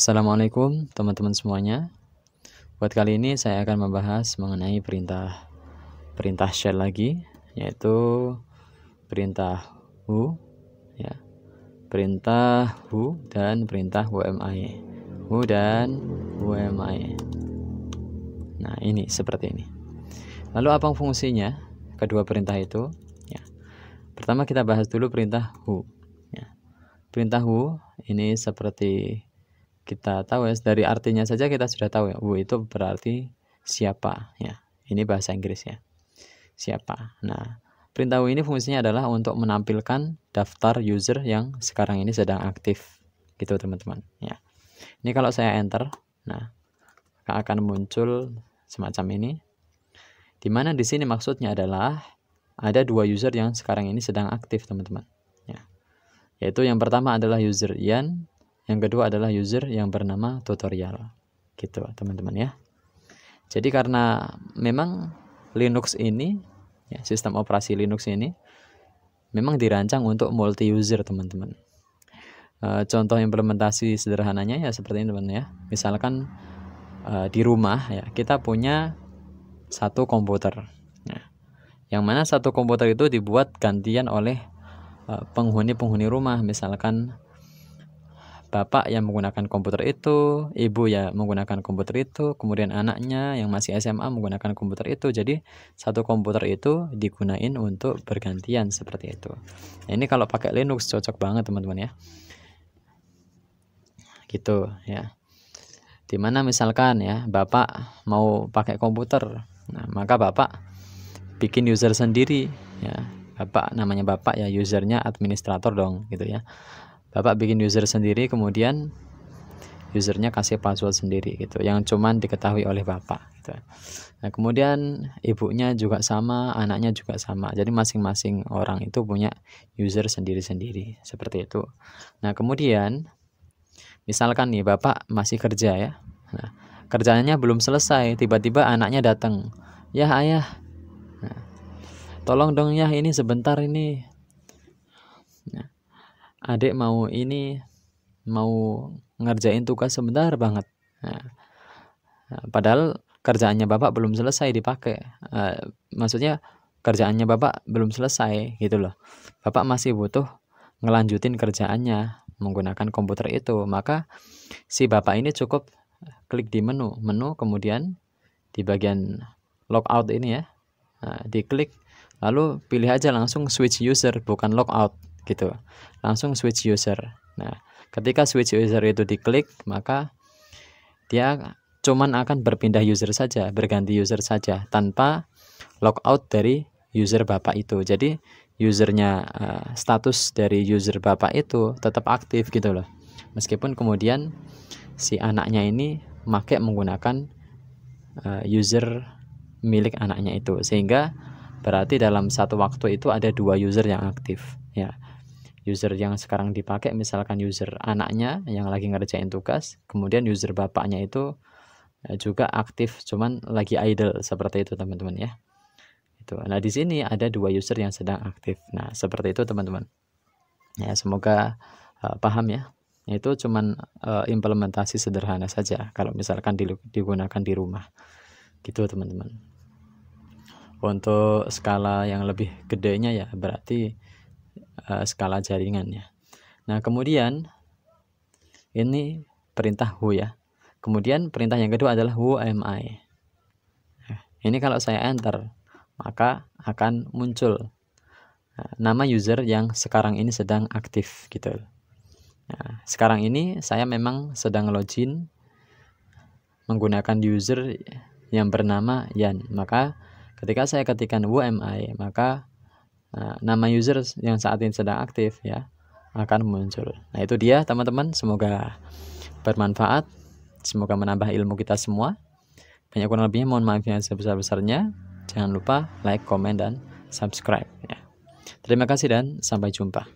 Assalamualaikum teman-teman semuanya. Buat kali ini saya akan membahas mengenai perintah shell lagi, yaitu perintah who ya. Perintah who dan perintah wmi. Who dan wmi. Nah, ini seperti ini. Lalu apa fungsinya kedua perintah itu? Ya. Pertama kita bahas dulu perintah who ya. Perintah who ini seperti kita tahu ya, dari artinya saja kita sudah tahu ya, who itu berarti siapa ya. Ini bahasa Inggris ya. Siapa. Nah, perintah who ini fungsinya adalah untuk menampilkan daftar user yang sekarang ini sedang aktif. Gitu teman-teman ya. Ini kalau saya enter, nah akan muncul semacam ini. Dimana di sini maksudnya adalah ada dua user yang sekarang ini sedang aktif teman-teman ya. Yaitu yang pertama adalah user Ian, yang kedua adalah user yang bernama tutorial. Gitu teman-teman ya. Jadi karena memang Linux ini ya, sistem operasi Linux ini memang dirancang untuk multi user teman-teman. Contoh implementasi sederhananya ya seperti ini teman-teman ya. Misalkan di rumah ya kita punya satu komputer ya. Yang mana satu komputer itu dibuat gantian oleh penghuni-penghuni rumah. Misalkan bapak yang menggunakan komputer itu, ibu ya menggunakan komputer itu, kemudian anaknya yang masih SMA menggunakan komputer itu. Jadi satu komputer itu digunain untuk bergantian seperti itu. Nah, ini kalau pakai Linux cocok banget teman-teman ya. Gitu ya. Dimana misalkan ya bapak mau pakai komputer, nah maka bapak bikin user sendiri ya. Bapak namanya bapak ya, usernya administrator dong gitu ya. Bapak bikin user sendiri, kemudian usernya kasih password sendiri gitu, yang cuman diketahui oleh bapak gitu. Nah kemudian ibunya juga sama, anaknya juga sama. Jadi masing-masing orang itu punya user sendiri-sendiri seperti itu. Nah kemudian misalkan nih bapak masih kerja ya. Nah, kerjanya belum selesai, tiba-tiba anaknya datang. Ya ayah, nah, tolong dong ya ini sebentar ini. Nah, adik mau ngerjain tugas sebentar banget. Nah, padahal kerjaannya bapak belum selesai dipakai. Maksudnya kerjaannya bapak belum selesai gitu loh. Bapak masih butuh ngelanjutin kerjaannya menggunakan komputer itu. Maka si bapak ini cukup klik di menu kemudian di bagian logout ini ya. Nah, diklik lalu pilih aja langsung switch user, bukan logout gitu. Langsung switch user. Nah, ketika switch user itu diklik, maka dia cuman akan berpindah user saja, berganti user saja tanpa logout dari user bapak itu. Jadi usernya, status dari user bapak itu tetap aktif gitu loh. Meskipun kemudian si anaknya ini menggunakan user milik anaknya itu, sehingga berarti dalam satu waktu itu ada dua user yang aktif ya. User yang sekarang dipakai misalkan user anaknya yang lagi ngerjain tugas, kemudian user bapaknya itu juga aktif cuman lagi idle seperti itu teman-teman ya. Itu. Nah di sini ada dua user yang sedang aktif. Nah seperti itu teman-teman. Ya semoga paham ya. Itu cuman implementasi sederhana saja kalau misalkan digunakan di rumah. Gitu teman-teman. Untuk skala yang lebih gedenya ya berarti skala jaringan ya. Nah kemudian ini perintah who ya. Kemudian perintah yang kedua adalah whomi. Nah, ini kalau saya enter maka akan muncul nama user yang sekarang ini sedang aktif gitu. Nah, sekarang ini saya memang sedang login menggunakan user yang bernama Yan. Maka ketika saya ketikkan whomi maka nama user yang saat ini sedang aktif ya akan muncul. Nah itu dia teman-teman, semoga bermanfaat, semoga menambah ilmu kita semua. Banyak kurang lebihnya mohon maaf yang sebesar-besarnya. Jangan lupa like, komen, dan subscribe ya. Terima kasih dan sampai jumpa.